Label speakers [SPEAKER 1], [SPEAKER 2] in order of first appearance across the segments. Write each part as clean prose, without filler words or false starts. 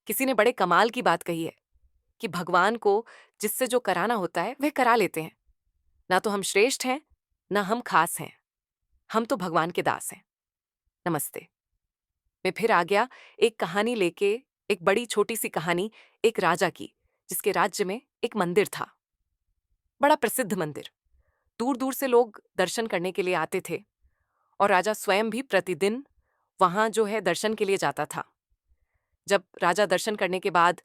[SPEAKER 1] किसी ने बड़े कमाल की बात कही है कि भगवान को जिससे जो कराना होता है वह करा लेते हैं। ना तो हम श्रेष्ठ हैं, ना हम खास हैं। हम तो भगवान के दास हैं। नमस्ते। मैं फिर आ गया एक कहानी लेके, एक बड़ी छोटी सी कहानी एक राजा की, जिसके राज्य में एक मंदिर था। बड़ा प्रसिद्ध मंदिर। दूर दूर से लोग दर्शन करने के लिए आते थे और राजा स्वयं भी प्रतिदिन वहां जो है दर्शन के लिए जाता था। जब राजा दर्शन करने के बाद,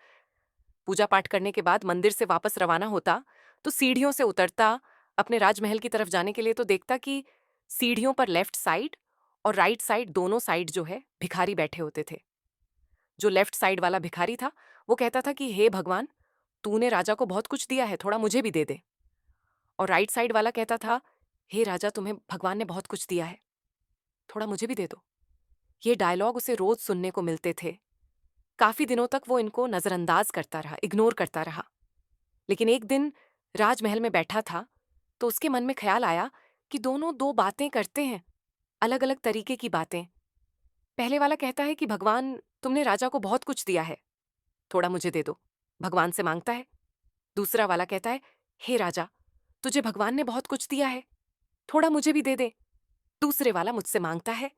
[SPEAKER 1] पूजा पाठ करने के बाद मंदिर से वापस रवाना होता, तो सीढ़ियों से उतरता अपने राजमहल की तरफ जाने के लिए, तो देखता कि सीढ़ियों पर लेफ्ट साइड और राइट साइड, दोनों साइड जो है भिखारी बैठे होते थे। जो लेफ्ट साइड वाला भिखारी था वो कहता था कि हे भगवान, तूने राजा को बहुत कुछ दिया है, थोड़ा मुझे भी दे दे। और राइट साइड वाला कहता था, हे राजा, तुम्हें भगवान ने बहुत कुछ दिया है, थोड़ा मुझे भी दे दो। ये डायलॉग उसे रोज सुनने को मिलते थे। काफी दिनों तक वो इनको नजरअंदाज करता रहा, इग्नोर करता रहा। लेकिन एक दिन राजमहल में बैठा था, तो उसके मन में ख्याल आया कि दोनों दो बातें करते हैं, अलग अलग तरीके की बातें। पहले वाला कहता है कि भगवान, तुमने राजा को बहुत कुछ दिया है, थोड़ा मुझे दे दो, भगवान से मांगता है। दूसरा वाला कहता है, हे राजा, तुझे भगवान ने बहुत कुछ दिया है, थोड़ा मुझे भी दे दे, दूसरे वाला मुझसे मांगता है।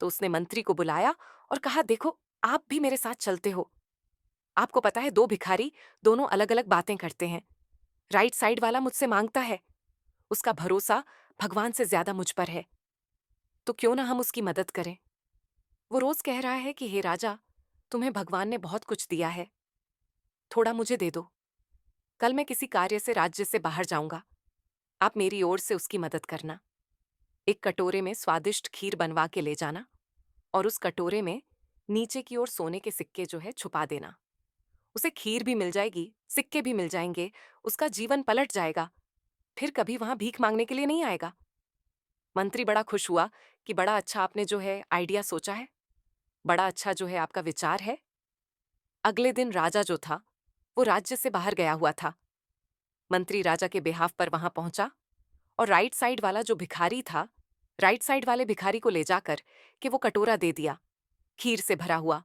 [SPEAKER 1] तो उसने मंत्री को बुलाया और कहा, देखो, आप भी मेरे साथ चलते हो। आपको पता है, दो भिखारी दोनों अलग अलग बातें करते हैं। राइट साइड वाला मुझसे मांगता है, उसका भरोसा भगवान से ज्यादा मुझ पर है, तो क्यों ना हम उसकी मदद करें। वो रोज कह रहा है कि हे राजा, तुम्हें भगवान ने बहुत कुछ दिया है, थोड़ा मुझे दे दो। कल मैं किसी कार्य से राज्य से बाहर जाऊंगा, आप मेरी ओर से उसकी मदद करना। एक कटोरे में स्वादिष्ट खीर बनवा के ले जाना और उस कटोरे में नीचे की ओर सोने के सिक्के जो है छुपा देना। उसे खीर भी मिल जाएगी, सिक्के भी मिल जाएंगे, उसका जीवन पलट जाएगा, फिर कभी वहां भीख मांगने के लिए नहीं आएगा। मंत्री बड़ा खुश हुआ कि बड़ा अच्छा आपने जो है आइडिया सोचा है, बड़ा अच्छा जो है आपका विचार है। अगले दिन राजा जो था वो राज्य से बाहर गया हुआ था। मंत्री राजा के बिहाफ पर वहां पहुंचा और राइट साइड वाला जो भिखारी था, राइट साइड वाले भिखारी को ले जाकर कि वो कटोरा दे दिया खीर से भरा हुआ,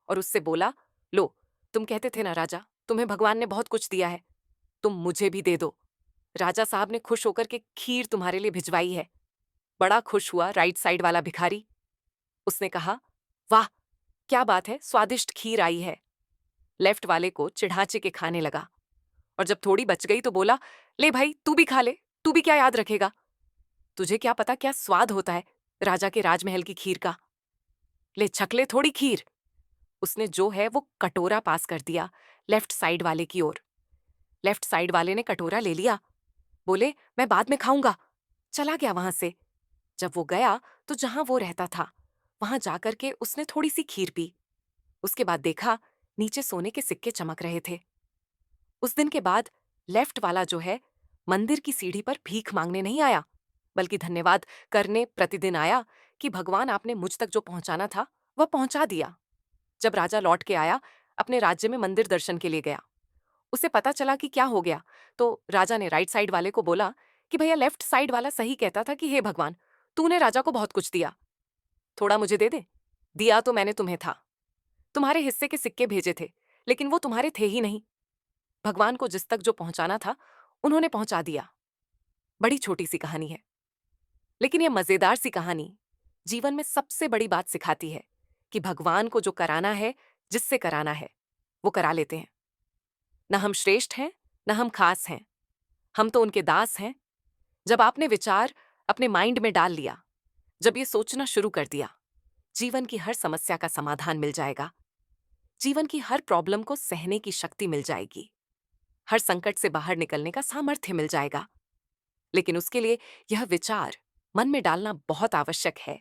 [SPEAKER 1] और उससे बोला, लो, तुम कहते थे ना राजा, तुम्हें भगवान ने बहुत कुछ दिया है, तुम मुझे भी दे दो। राजा साहब ने खुश होकर के खीर तुम्हारे लिए भिजवाई है। बड़ा खुश हुआ राइट साइड वाला भिखारी। उसने कहा, वाह, क्या बात है, स्वादिष्ट खीर आई है। लेफ्ट वाले को चिढ़ाचे के खाने लगा और जब थोड़ी बच गई तो बोला, ले भाई, तू भी खा ले, तू भी क्या याद रखेगा, तुझे क्या पता क्या स्वाद होता है राजा के राजमहल की खीर का, ले छक ले थोड़ी खीर। उसने जो है वो कटोरा पास कर दिया लेफ्ट साइड वाले की ओर। लेफ्ट साइड वाले ने कटोरा ले लिया, बोले, मैं बाद में खाऊंगा, चला गया वहां से। जब वो गया तो जहां वो रहता था वहां जाकर के उसने थोड़ी सी खीर पी। उसके बाद देखा नीचे सोने के सिक्के चमक रहे थे। उस दिन के बाद लेफ्ट वाला जो है मंदिर की सीढ़ी पर भीख मांगने नहीं आया, बल्कि धन्यवाद करने प्रतिदिन आया कि भगवान, आपने मुझ तक जो पहुंचाना था वह पहुंचा दिया। जब राजा लौट के आया, अपने राज्य में मंदिर दर्शन के लिए गया। उसे पता चला कि क्या हो गया, तो राजा ने राइट साइड वाले को बोला कि भैया, लेफ्ट साइड वाला सही कहता था कि हे भगवान, तूने राजा को बहुत कुछ दिया, थोड़ा मुझे दे दे। दिया तो मैंने तुम्हें था, तुम्हारे हिस्से के सिक्के भेजे थे, लेकिन वो तुम्हारे थे ही नहीं। भगवान को जिस तक जो पहुंचाना था उन्होंने पहुंचा दिया। बड़ी छोटी सी कहानी है, लेकिन यह मजेदार सी कहानी जीवन में सबसे बड़ी बात सिखाती है कि भगवान को जो कराना है, जिससे कराना है, वो करा लेते हैं। न हम श्रेष्ठ हैं, न हम खास हैं, हम तो उनके दास हैं। जब आपने विचार अपने माइंड में डाल लिया, जब ये सोचना शुरू कर दिया, जीवन की हर समस्या का समाधान मिल जाएगा, जीवन की हर प्रॉब्लम को सहने की शक्ति मिल जाएगी, हर संकट से बाहर निकलने का सामर्थ्य मिल जाएगा। लेकिन उसके लिए यह विचार मन में डालना बहुत आवश्यक है